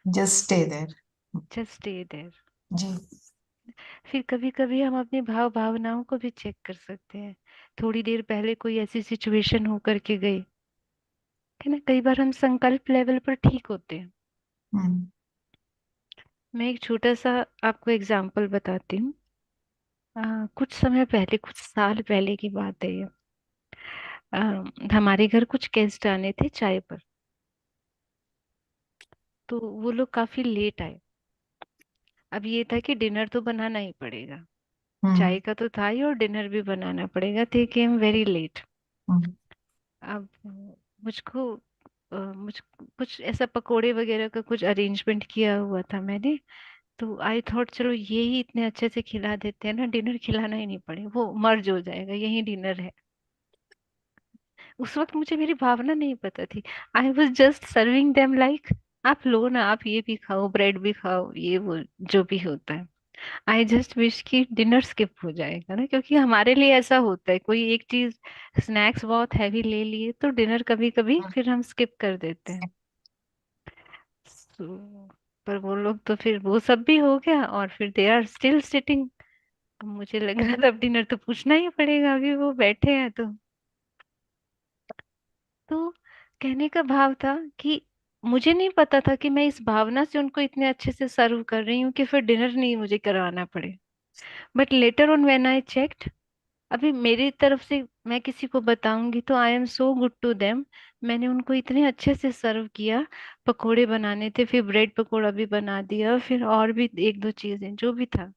Just stay there. Just stay there. जी। फिर कभी कभी हम अपनी भावनाओं को भी चेक कर सकते हैं। थोड़ी देर पहले कोई ऐसी सिचुएशन हो करके गई है ना, कई बार हम संकल्प लेवल पर ठीक होते हैं। हम्म। मैं एक छोटा सा आपको एग्जाम्पल बताती हूँ। कुछ समय पहले, कुछ साल पहले की बात है ये। हमारे घर कुछ गेस्ट आने थे चाय पर, तो वो लोग काफी लेट आए। अब ये था कि डिनर तो बनाना ही पड़ेगा, हम्म। चाय का तो था ही और डिनर भी बनाना पड़ेगा, थे कि हम वेरी लेट। हम्म। अब मुझको मुझ कुछ ऐसा पकोड़े वगैरह का कुछ अरेंजमेंट किया हुआ था मैंने। तो आई थॉट चलो ये ही इतने अच्छे से खिला देते हैं ना, डिनर खिलाना ही नहीं पड़े, वो मर्ज हो जाएगा, यही डिनर है। उस वक्त मुझे मेरी भावना नहीं पता थी। I was just serving them like, आप लो ना, आप ये भी खाओ, ब्रेड भी खाओ, ये वो जो भी होता है। आई जस्ट विश कि डिनर स्किप हो जाएगा ना, क्योंकि हमारे लिए ऐसा होता है, कोई एक चीज स्नैक्स बहुत हैवी ले लिए तो डिनर कभी कभी फिर हम स्किप कर देते हैं। So, पर वो लोग तो फिर वो सब भी हो गया और फिर दे आर स्टिल सिटिंग। मुझे लग रहा था अब डिनर तो पूछना ही पड़ेगा, अभी वो बैठे हैं तो कहने का भाव था कि मुझे नहीं पता था कि मैं इस भावना से उनको इतने अच्छे से सर्व कर रही हूँ कि फिर डिनर नहीं मुझे करवाना पड़े। But later on when I checked, अभी मेरी तरफ से मैं किसी को बताऊंगी तो I am so good to them. मैंने उनको इतने अच्छे से सर्व किया, पकोड़े बनाने थे, फिर ब्रेड पकोड़ा भी बना दिया, फिर और भी एक दो चीजें जो भी था,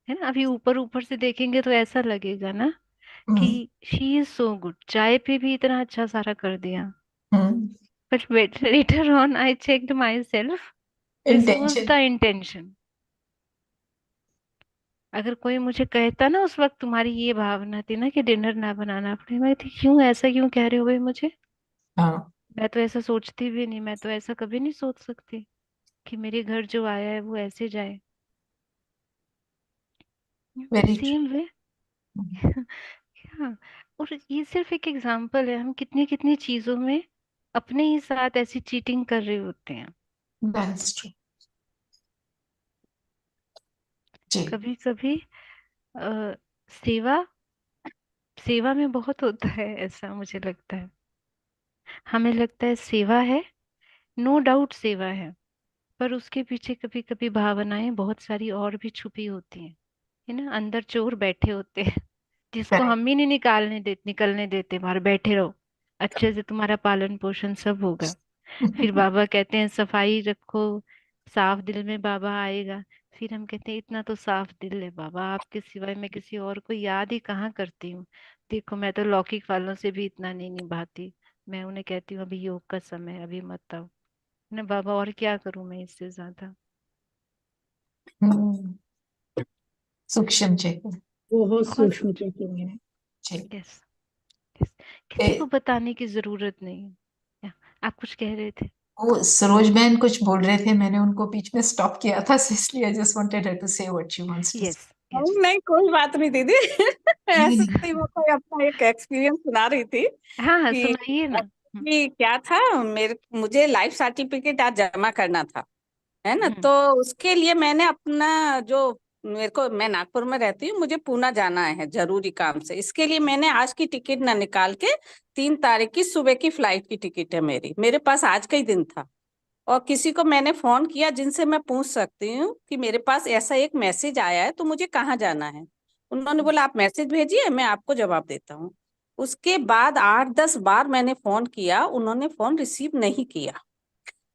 है ना। अभी ऊपर ऊपर से देखेंगे तो ऐसा लगेगा ना हम्म। कि शी इज सो गुड, चाय पे भी इतना अच्छा सारा कर दिया। हम्म। But later on, I checked myself. This was intention. the intention. अगर कोई मुझे कहता ना उस वक्त तुम्हारी ये भावना थी ना कि डिनर ना बनाना पड़े, मैं थी क्यों, ऐसा क्यों कह रहे हो भाई मुझे। हाँ। मैं तो ऐसा सोचती भी नहीं, मैं तो ऐसा कभी नहीं सोच सकती कि मेरे घर जो आया है वो ऐसे जाए। Very true. Same way. हाँ। और ये सिर्फ एक एग्जांपल है, हम कितनी कितनी चीजों में अपने ही साथ ऐसी चीटिंग कर रहे होते हैं। That's true. जी। कभी कभी सेवा, सेवा में बहुत होता है ऐसा, मुझे लगता है। हमें लगता है सेवा है, नो डाउट सेवा है, पर उसके पीछे कभी कभी भावनाएं बहुत सारी और भी छुपी होती हैं, है ना। अंदर चोर बैठे होते हैं जिसको करेक्ट। हम ही नहीं निकलने देते, बाहर बैठे रहो, अच्छे से तुम्हारा पालन पोषण सब होगा। फिर बाबा कहते हैं सफाई रखो, साफ दिल में बाबा आएगा। फिर हम कहते हैं इतना तो साफ दिल है बाबा, आपके सिवाय मैं किसी और को याद ही कहाँ करती हूँ। देखो मैं तो लौकिक वालों से भी इतना नहीं निभाती, मैं उन्हें कहती हूँ अभी योग का समय है, अभी मत आओ ना बाबा, और क्या करूं मैं इससे ज्यादा। सूक्ष्म चेक। बहुत बहुत सूक्ष्म सूक्ष्म। चेकिंग है। जी। Yes, yes. किसी को ए, बताने की जरूरत नहीं है। या, आप कुछ कह रहे थे। वो सरोज बहन कुछ बोल रहे थे, मैंने उनको बीच में स्टॉप किया था, so इसलिए I just wanted her to say what she wants to yes, say. Yes. नहीं, कोई बात नहीं दीदी। नहीं ऐसे नहीं। ही मैं कोई अपना एक एक्सपीरियंस सुना रही थी हाँ हाँ, कि सुनाइए ना। कि क्या था, मेरे मुझे लाइफ सर्टिफिकेट आज जमा करना था, है ना। हम्म, तो उसके लिए मैंने अपना जो, मेरे को, मैं नागपुर में रहती हूँ, मुझे पूना जाना है जरूरी काम से। इसके लिए मैंने आज की टिकट ना निकाल के 3 तारीख की सुबह की फ्लाइट की टिकट है मेरी, मेरे पास आज का ही दिन था। और किसी को मैंने फोन किया जिनसे मैं पूछ सकती हूँ कि मेरे पास ऐसा एक मैसेज आया है तो मुझे कहाँ जाना है। उन्होंने बोला आप मैसेज भेजिए, मैं आपको जवाब देता हूँ। उसके बाद 8-10 बार मैंने फोन किया, उन्होंने फोन रिसीव नहीं किया।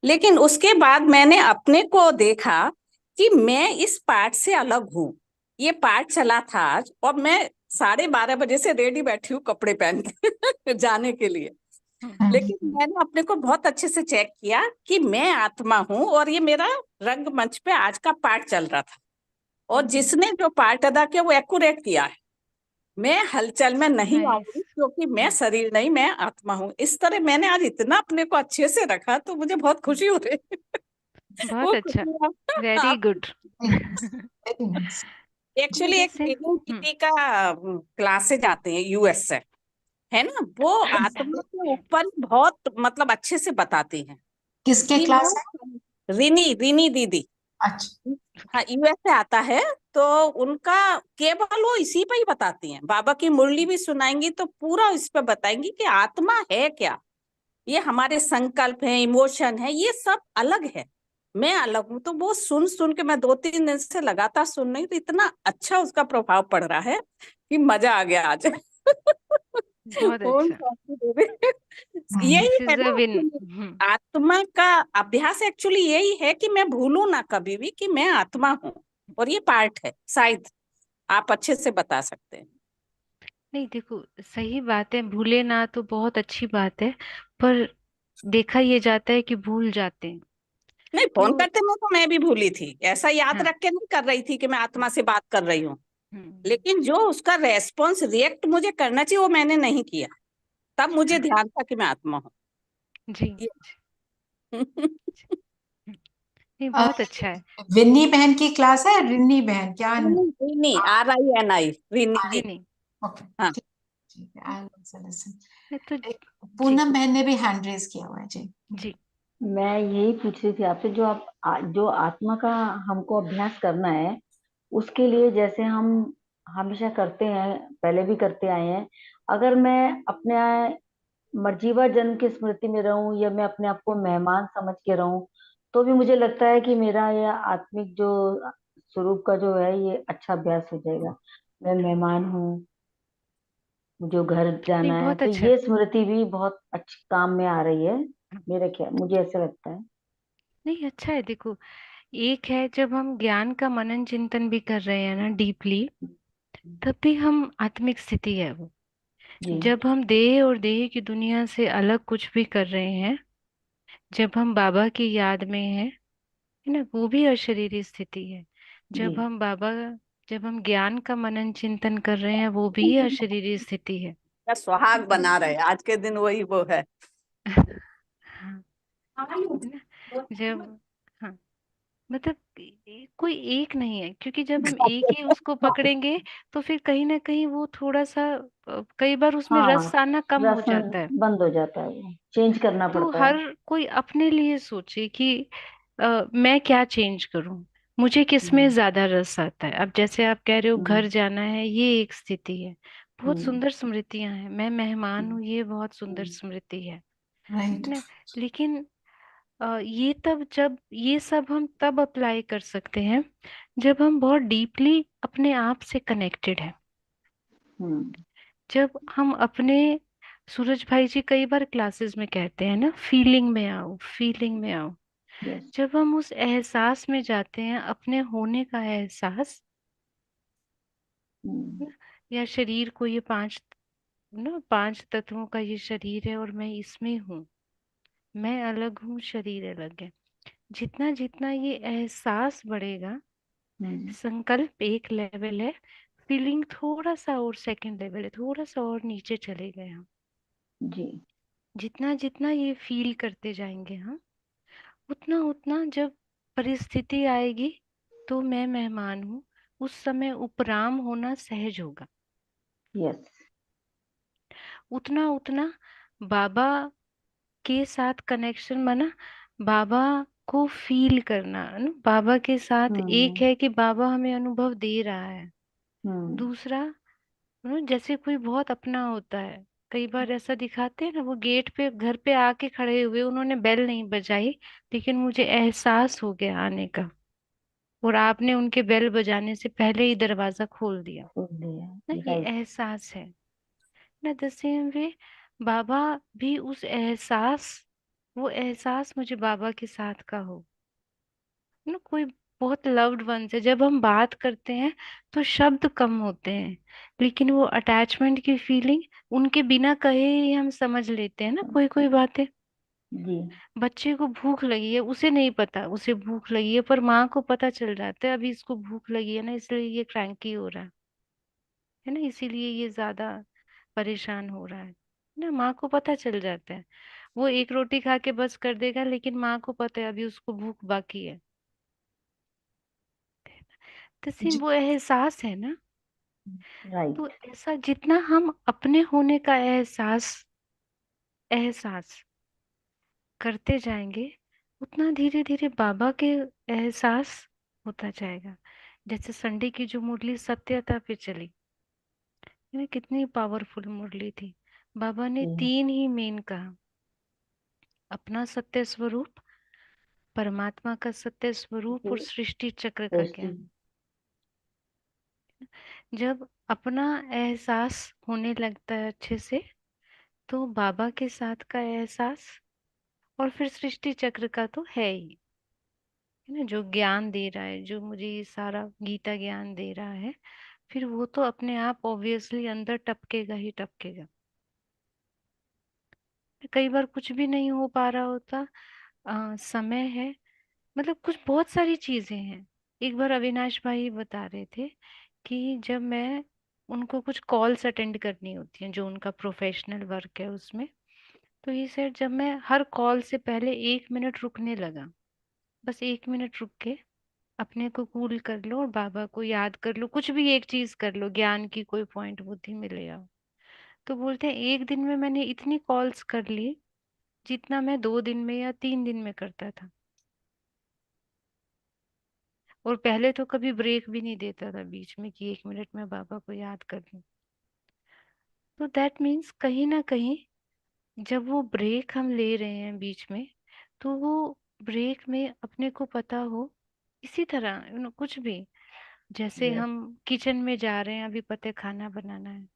लेकिन उसके बाद मैंने अपने को देखा कि मैं इस पार्ट से अलग हूँ। ये पार्ट चला था आज, और मैं 12:30 बजे से रेडी बैठी हूँ कपड़े पहन के जाने के लिए। लेकिन मैंने अपने को बहुत अच्छे से चेक किया कि मैं आत्मा हूँ, और ये मेरा रंगमंच पे आज का पार्ट चल रहा था, और जिसने जो पार्ट अदा किया वो एक्यूरेट किया है। मैं हलचल में नहीं नाइस। आऊंगी, क्योंकि मैं शरीर नहीं, मैं आत्मा हूँ। इस तरह मैंने आज इतना अपने को अच्छे से रखा, तो मुझे बहुत खुशी हो रही है। बहुत वो अच्छा, खुशी वेरी आप गुड। Very nice. एक्चुअली एक जैसे ट्रेनिंग दीदी का क्लासेज आते हैं यूएस से, है ना, वो आत्मा के ऊपर बहुत मतलब अच्छे से बताती हैं किसके कि क्लास है? मैं रिनी रिनी दीदी, अच्छा। हाँ, यूएस से आता है। तो उनका केवल वो इसी पे ही बताती हैं। बाबा की मुरली भी सुनाएंगी तो पूरा इस पे बताएंगी कि आत्मा है क्या। ये हमारे संकल्प है, इमोशन है, ये सब अलग है। मैं अलग हूँ। तो वो सुन सुन के मैं 2-3 दिन से लगातार सुन रही हूँ, तो इतना अच्छा उसका प्रभाव पड़ रहा है कि मजा आ गया आज। बहुत ओम अच्छा। शांति देवी। दिस यही है इज अ ना विन। actually, आत्मा का अभ्यास एक्चुअली यही है कि मैं भूलूं ना कभी भी कि मैं आत्मा हूँ, और ये पार्ट है। शायद आप अच्छे से बता सकते हैं। नहीं देखो, सही बात है, भूले ना तो बहुत अच्छी बात है, पर देखा ये जाता है कि भूल जाते हैं। नहीं, तो फोन करते में तो मैं भी भूली थी, ऐसा याद हाँ। रख के नहीं कर रही थी कि मैं आत्मा से बात कर रही हूँ। हम्म, लेकिन जो उसका रेस्पॉन्स रिएक्ट मुझे करना चाहिए वो मैंने नहीं किया। तब मुझे हाँ, ध्यान था कि मैं आत्मा हूँ। जी। ये- नहीं, अ, बहुत अच्छा है। विन्नी बहन की क्लास है, रिन्नी बहन क्या? नहीं, RINI रिनी। रिनी। ओके, हाँ, ठीक। ठीक है, आई विल लिसन। मैं तो एक जी पूनम बहन ने भी हैंड रेज किया हुआ है जी। जी। मैं यही पूछ रही थी आपसे, जो जो आत्मा का हमको अभ्यास करना है, उसके लिए जैसे हम हमेशा करते हैं, पहले भी करते आए हैं, अगर मैं अपने मर्जीवा जन्म की स्मृति में रहूं, या मैं अपने आप को मेहमान समझ के रहूं, तो भी मुझे लगता है कि मेरा यह आत्मिक जो स्वरूप का जो है, ये अच्छा अभ्यास हो जाएगा। मैं मेहमान हूँ, जो घर नहीं, जाना है, बहुत तो अच्छा है। ये स्मृति भी बहुत अच्छी काम में आ रही है। मेरा क्या, मुझे ऐसा लगता है। नहीं, अच्छा है। देखो, एक है जब हम ज्ञान का मनन चिंतन भी कर रहे हैं ना डीपली, तब भी हम आत्मिक स्थिति है वो। जी जब हम देह और देह की दुनिया से अलग कुछ भी कर रहे हैं, जब हम बाबा की याद में हैं, है ना, वो भी अशरीरी स्थिति है। जी। जब हम ज्ञान का मनन चिंतन कर रहे हैं, वो भी अशरीरी स्थिति है। क्या सुहाग बना रहे आज के दिन, वही वो है। हाँ, है ना। जब हाँ, मतलब कोई एक नहीं है, क्योंकि जब हम एक ही उसको पकड़ेंगे तो फिर कहीं ना कहीं वो थोड़ा सा कई बार उसमें हाँ, रस आना कम हो रसम जाता है। बंद हो जाता है, वो चेंज करना तो पड़ता है। हर कोई अपने लिए सोचे कि मैं क्या चेंज करूं, मुझे किस में हम्म। ज्यादा रस आता है। अब जैसे आप कह रहे हो हम्म। घर जाना है, ये एक स्थिति है, बहुत हम्म। सुंदर स्मृतियां हैं। मैं मेहमान हम्म। हूँ, ये बहुत सुंदर हम्म। स्मृति है राइट। ना। लेकिन ये तब जब ये सब हम तब अप्लाई कर सकते हैं जब हम बहुत डीपली अपने आप से कनेक्टेड हैं। हम्म। जब हम अपने, सूरज भाई जी कई बार क्लासेस में कहते हैं ना, फीलिंग में आओ, फीलिंग में आओ। यस। जब हम उस एहसास में जाते हैं, अपने होने का एहसास, हम्म। ना, या शरीर को, ये पांच, ना, पांच तत्वों का ये शरीर है और मैं इसमें हूँ, मैं अलग हूँ, शरीर अलग है। जितना जितना ये एहसास बढ़ेगा, हम्म। संकल्प एक लेवल है, फीलिंग थोड़ा सा और सेकंड लेवल है, थोड़ा सा और नीचे चले गए हम। जी। जितना जितना ये फील करते जाएंगे हम, उतना उतना जब परिस्थिति आएगी तो मैं मेहमान हूँ, उस समय उपराम होना सहज होगा। यस। उतना उतना बाबा के साथ कनेक्शन बना, बाबा को फील करना, है ना, बाबा के साथ एक हम्म। है कि बाबा हमें अनुभव दे रहा है। हम्म। दूसरा, जैसे कोई बहुत अपना होता है, कई बार ऐसा दिखाते हैं ना, वो गेट पे घर पे आके खड़े हुए, उन्होंने बेल नहीं बजाई, लेकिन मुझे एहसास हो गया आने का। और आपने उनके बेल बजाने से पहले ही दरवाजा खोल दिया खोल दिया। ना, ये राइट। एहसास है ना। द सेम वे बाबा भी उस एहसास, वो एहसास मुझे बाबा के साथ का हो ना। कोई बहुत लव्ड वन से जब हम बात करते हैं तो शब्द कम होते हैं, लेकिन वो अटैचमेंट की फीलिंग उनके बिना कहे ही हम समझ लेते हैं ना कोई कोई बातें। जी। बच्चे को भूख लगी है, उसे नहीं पता उसे भूख लगी है, पर माँ को पता चल जाता है अभी इसको भूख लगी है ना, इसलिए ये क्रैंकी हो रहा है ना, इसीलिए ये ज्यादा परेशान हो रहा है ना। माँ को पता चल जाता है, वो एक रोटी खा के बस कर देगा, लेकिन माँ को पता है अभी उसको भूख बाकी है। तस्वीर जी। वो एहसास है ना। तो राइट। ऐसा जितना हम अपने होने का एहसास एहसास करते जाएंगे, उतना धीरे धीरे बाबा के एहसास होता जाएगा। जैसे संडे की जो मुरली सत्यता पे चली, ये कितनी पावरफुल मुरली थी। बाबा ने जी। तीन ही मेन कहा, अपना सत्य स्वरूप, परमात्मा का सत्य स्वरूप और सृष्टि चक्र का सृष्टि। ज्ञान। जब अपना एहसास होने लगता है अच्छे से, तो बाबा के साथ का एहसास, और फिर सृष्टि चक्र का तो है ही, है ना, जो ज्ञान दे रहा है, जो मुझे ये सारा गीता ज्ञान दे रहा है, फिर वो तो अपने आप ऑब्वियसली अंदर टपकेगा ही टपकेगा। कई बार कुछ भी नहीं हो पा रहा होता, समय है, मतलब कुछ बहुत सारी चीजें हैं। एक बार अविनाश भाई बता रहे थे कि जब मैं, उनको कुछ कॉल्स अटेंड करनी होती हैं जो उनका प्रोफेशनल वर्क है उसमें, तो ये सेड जब मैं हर कॉल से पहले 1 मिनट रुकने लगा, बस 1 मिनट रुक के अपने को कूल कर लो और बाबा को याद कर लो, कुछ भी एक चीज कर लो, ज्ञान की कोई पॉइंट बुद्धि मिले आओ। तो बोलते हैं एक दिन में मैंने इतनी कॉल्स कर ली जितना मैं 2 दिन में या 3 दिन में करता था। और पहले तो कभी ब्रेक भी नहीं देता था बीच में कि 1 मिनट में बाबा को याद कर लूं। तो दैट मीन्स कहीं ना कहीं जब वो ब्रेक हम ले रहे हैं बीच में, तो वो ब्रेक में अपने को पता हो, इसी तरह कुछ भी, जैसे यस। हम किचन में जा रहे हैं, अभी पता है खाना बनाना है,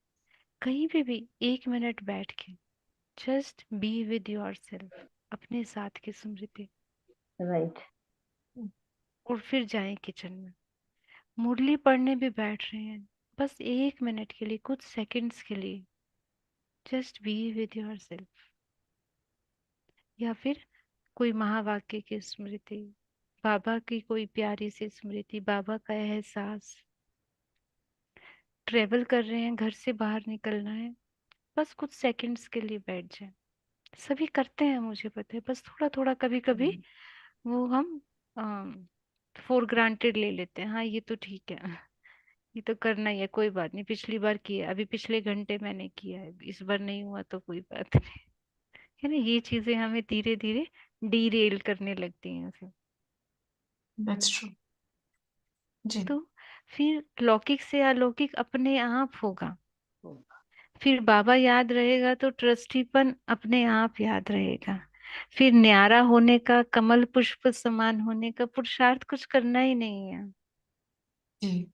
कहीं पे भी 1 मिनट बैठ के just be with your self, अपने साथ की स्मृति, राइट। और फिर जाएं किचन में, मुरली पढ़ने भी बैठ रहे हैं, बस 1 मिनट के लिए, कुछ सेकंड्स के लिए, just be with your self. या फिर कोई महावाक्य की स्मृति, बाबा की कोई प्यारी सी स्मृति, बाबा का एहसास, ट्रेवल कर रहे हैं, घर से बाहर निकलना है, बस कुछ सेकंड्स के लिए बैठ जाए। सभी करते हैं मुझे पता है, बस थोड़ा थोड़ा कभी कभी वो हम फॉर ग्रांटेड ले लेते हैं, हाँ ये तो ठीक है, ये तो करना ही है, कोई बात नहीं, पिछली बार किया, अभी पिछले घंटे मैंने किया है, इस बार नहीं हुआ तो कोई बात नहीं, है ना। ये चीजें हमें धीरे धीरे डीरेल करने लगती हैं फिर। That's true. जी। तो फिर लौकिक से अलौकिक अपने आप होगा, फिर बाबा याद रहेगा तो ट्रस्टीपन अपने आप याद रहेगा, फिर न्यारा होने का, कमल पुष्प समान होने का पुरुषार्थ कुछ करना ही नहीं है। जी।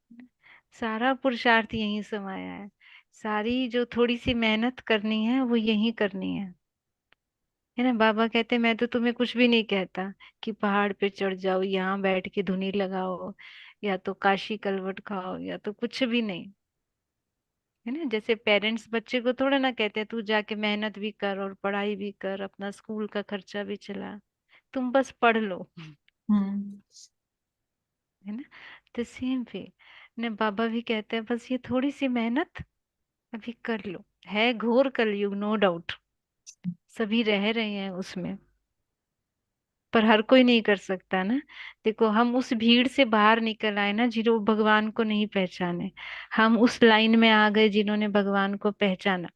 सारा पुरुषार्थ यहीं समाया है, सारी जो थोड़ी सी मेहनत करनी है वो यहीं करनी है ना। बाबा कहते मैं तो तुम्हें कुछ भी नहीं कहता कि पहाड़ पे चढ़ जाओ, यहाँ बैठ के धुनी लगाओ, या तो काशी कलवट खाओ, या तो कुछ भी नहीं, है ना। जैसे पेरेंट्स बच्चे को थोड़ा ना कहते हैं तू जाके मेहनत भी कर और पढ़ाई भी कर, अपना स्कूल का खर्चा भी चला, तुम बस पढ़ लो, हम्म। है ना। तो सेम वे ने बाबा भी कहते हैं बस ये थोड़ी सी मेहनत अभी कर लो, है घोर कलयुग नो डाउट, सभी रह रहे हैं उसमें, पर हर कोई नहीं कर सकता ना। देखो हम उस भीड़ से बाहर निकल आए ना जिन्हों भगवान को नहीं पहचाने, हम उस लाइन में आ गए जिन्होंने भगवान को पहचाना।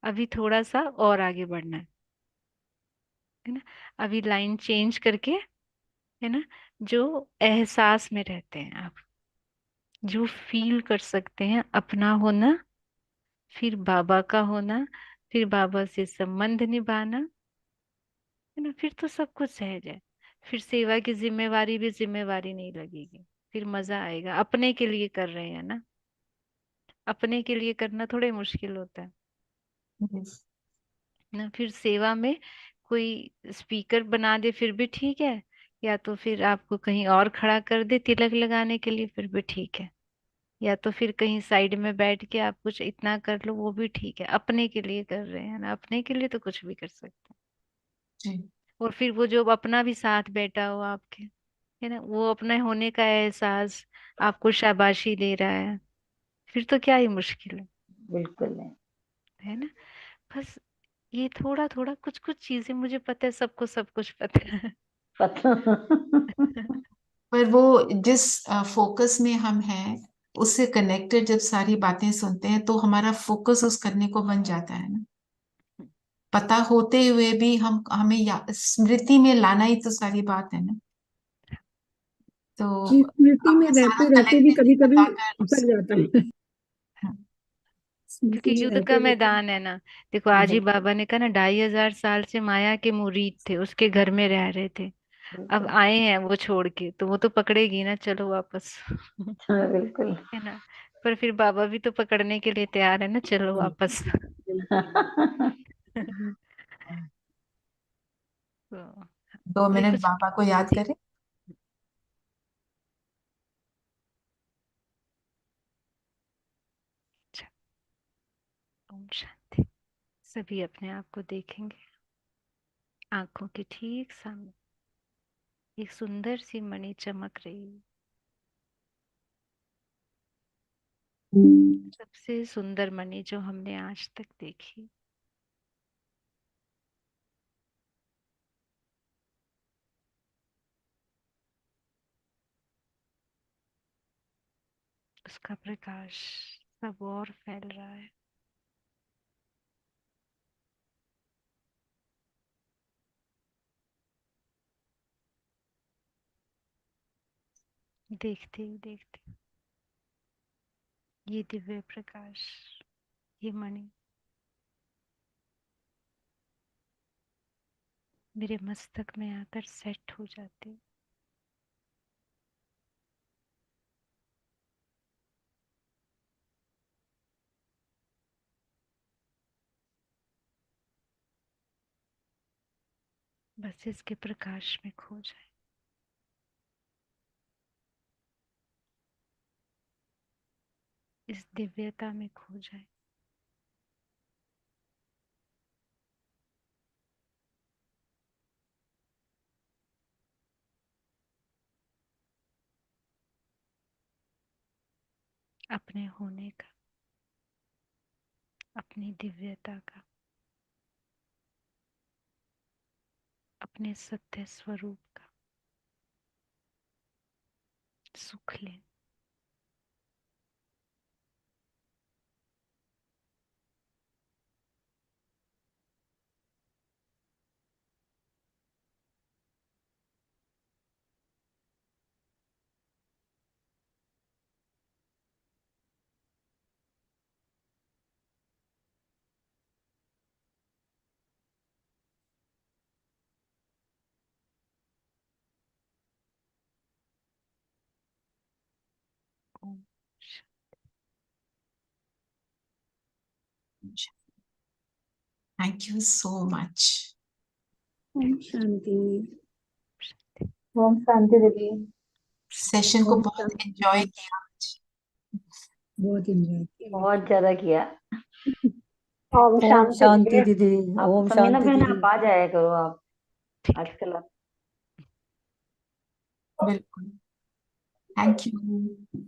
अभी थोड़ा सा और आगे बढ़ना है ना, अभी लाइन चेंज करके, है ना, जो एहसास में रहते हैं आप, जो फील कर सकते हैं अपना होना, फिर बाबा का होना, फिर बाबा से संबंध निभाना, है ना, फिर तो सब कुछ सहज है। फिर सेवा की जिम्मेवारी भी जिम्मेवारी नहीं लगेगी, फिर मजा आएगा। अपने के लिए कर रहे हैं ना, अपने के लिए करना थोड़े मुश्किल होता है Yes. ना। फिर सेवा में कोई स्पीकर बना दे फिर भी ठीक है, या तो फिर आपको कहीं और खड़ा कर दे तिलक लगाने के लिए फिर भी ठीक है, या तो फिर कहीं साइड में बैठ के आप कुछ इतना कर लो वो भी ठीक है। अपने के लिए कर रहे हैं ना, अपने के लिए तो कुछ भी कर सकते हैं। जी। और फिर वो जो अपना भी साथ बैठा हो आपके, है ना, वो अपने होने का एहसास आपको शाबाशी दे रहा है, फिर तो क्या ही मुश्किल बिल्कुल नहीं। है ना। बस ये थोड़ा थोड़ा कुछ कुछ चीजें मुझे पता है, सबको सब कुछ पता है। पता पर वो जिस फोकस में हम हैं उससे कनेक्टेड जब सारी बातें सुनते हैं तो हमारा फोकस उस करने को बन जाता है ना। पता होते हुए भी हम हमें स्मृति में लाना ही तो सारी बात है ना। तो स्मृति में आपने सारा रहते रहते भी कलेक्टिवली कभी कभी बताकर अटक जाता है। क्योंकि स्मृति में युद्ध का रहते रहते। मैदान है ना। देखो आज ही बिल्कुल बाबा ने कहा ना, 2500 साल से माया के मुरीद थे, उसके घर में रह रहे थे, अब बिल्कुल। आए हैं वो छोड़ के, तो वो तो पकड़ेगी ना, चलो वापस। हाँ, बिल्कुल। है ना। पर फिर बाबा भी तो पकड़ने के लिए तैयार है ना, चलो वापस। तो 2 मिनट कुछ बाबा को याद करें। अच्छा, ओम शांति। सभी अपने आप को देखेंगे, आंखों के ठीक सामने एक सुंदर सी मणि चमक रही है, सबसे सुंदर मणि जो हमने आज तक देखी। उसका प्रकाश सब और फैल रहा है। देखते ही देखते ये दिव्य प्रकाश, ये मणि मेरे मस्तक में आकर सेट हो जाती, बस इसके प्रकाश में खो जाए। इस दिव्यता में खो जाए। अपने होने का, अपनी दिव्यता का, अपने सत्य स्वरूप का सुख लें। ओम thank you so much. Om Shanti. शांति। ओम शांति दीदी। सेशन को ओम बहुत एंजॉय शांति। किया। बहुत एंजॉय किया बहुत ज्यादा किया। ओम ओम शांति शांति दीदी। दीदी। आप ओम समीना शांति बहन दीदी। आप आ जाया करो आप ठीक है। आजकल आप बिल्कुल। Thank you.